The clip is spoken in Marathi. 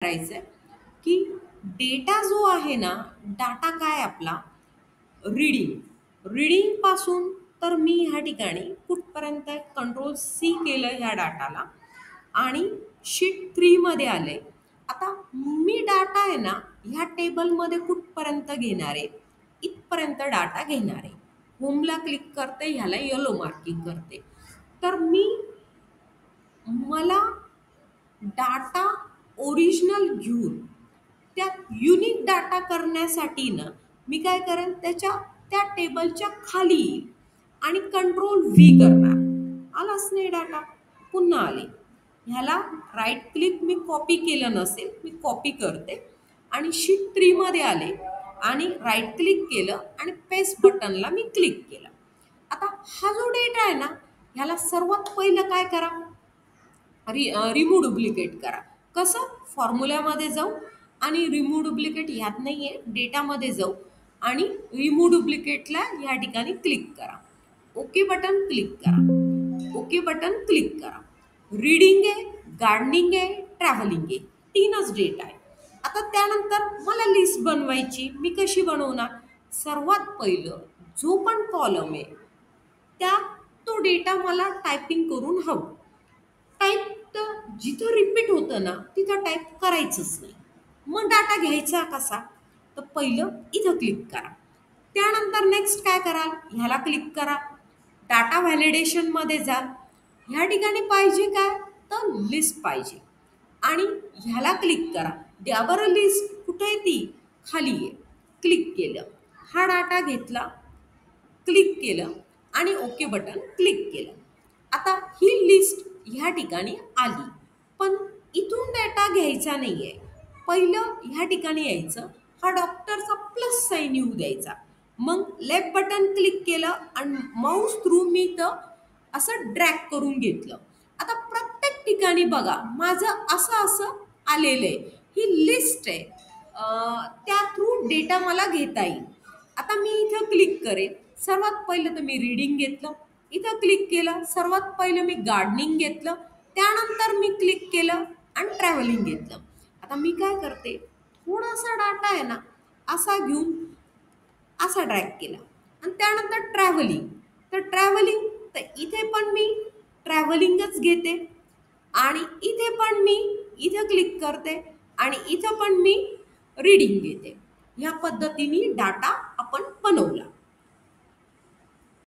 करायचंय की डेटा जो आहे ना, डाटा काय आपला रीडिंग पासून तर मी ह्या ठिकाणी कुठपर्यंत कंट्रोल सी केलं ह्या डाटाला आणि शीट 3 मध्ये आले. आता मी डाटा आहे ना ह्या टेबलमध्ये कुठपर्यंत घेणार आहे, इथपर्यंत डाटा घेणार आहे. होमला क्लिक करते, ह्याला येलो मार्किंग करते. तर मला डाटा ओरिजिनल घेऊन त्यात युनिक डाटा करण्यासाठी ना मी काय करेन, त्या टेबलच्या खाली येईल आणि कंट्रोल व्ही करणार. आलाच नाही डाटा, पुन्हा आले. ह्याला राईट क्लिक मी कॉपी केलं नसेल, मी कॉपी करते आणि शीट 3 मध्ये आले आणि राईट क्लिक केलं आणि पेस्ट बटनला मी क्लिक केलं. आता हा जो डेटा आहे ना, ह्याला सर्वात पहिलं काय करा, रिमूव्ह डुप्लिकेट करा. कसं, फॉर्म्युल्यामध्ये जाऊ आणि रिमूव्ह डुप्लिकेट ह्यात नाही आहे, डेटामध्ये जाऊ आणि रिमूव्ह डुप्लिकेटला ह्या ठिकाणी क्लिक करा. ओके बटन क्लिक करा, ओके बटन क्लिक करा. रीडिंग आहे, गार्डनिंग आहे, ट्रॅव्हलिंग आहे, 3च डेटा आहे. आता त्यानंतर मला लिस्ट बनवायची. मी कशी बनवणार? सर्वात पहिलं जो पण कॉलम आहे त्यात तो डेटा मला टायपिंग करून हवं. टाईप तर जिथं रिपीट होतं ना तिथं टाईप करायचंच नाही. मग डाटा घ्यायचा कसा? तर पहिलं इथं क्लिक करा. त्यानंतर नेक्स्ट काय कराल, ह्याला क्लिक करा. डाटा व्हॅलिडेशनमध्ये जा. ह्या ठिकाणी पाहिजे काय, तर लिस्ट पाहिजे आणि ह्याला क्लिक करा. द्या बरं लिस्ट, कुठे आहे ती? खाली आहे. क्लिक केलं, हा डाटा घेतला, क्लिक केलं आणि ओके बटन क्लिक केलं. आता ही लिस्ट ह्या ठिकाणी आली, पण इथून डेटा घ्यायचा नाही आहे. पहिलं ह्या ठिकाणी यायचं, हा डॉक्टरचा प्लस साईन येऊ द्यायचा. मग लेफ्ट बटन क्लिक केलं आणि माऊस थ्रू मी तर असं ड्रॅग करून घेतलं. आता प्रत्येक ठिकाणी बघा माझं असं असं आलेलं आहे. ही लिस्ट आहे, त्या थ्रू डेटा मला घेता येईल. आता मी इथं क्लिक करेन. सर्वात पहिलं तर मी रीडिंग घेतलं, इथं क्लिक केलं. सर्वात पहिलं मी गार्डनिंग घेतलं, त्यानंतर मी क्लिक केलं आणि ट्रॅव्हलिंग घेतलं. आता मी काय करते, थोडासा डाटा आहे ना असा घेऊन असा ड्रॅग केला आणि त्यानंतर ट्रॅव्हलिंग. तर इथे पण मी ट्रॅव्हलिंगच घेते आणि इथे पण मी इथं क्लिक करते आणि इथं पण मी रीडिंग घेते. ह्या पद्धतीने डाटा आपण बनवला.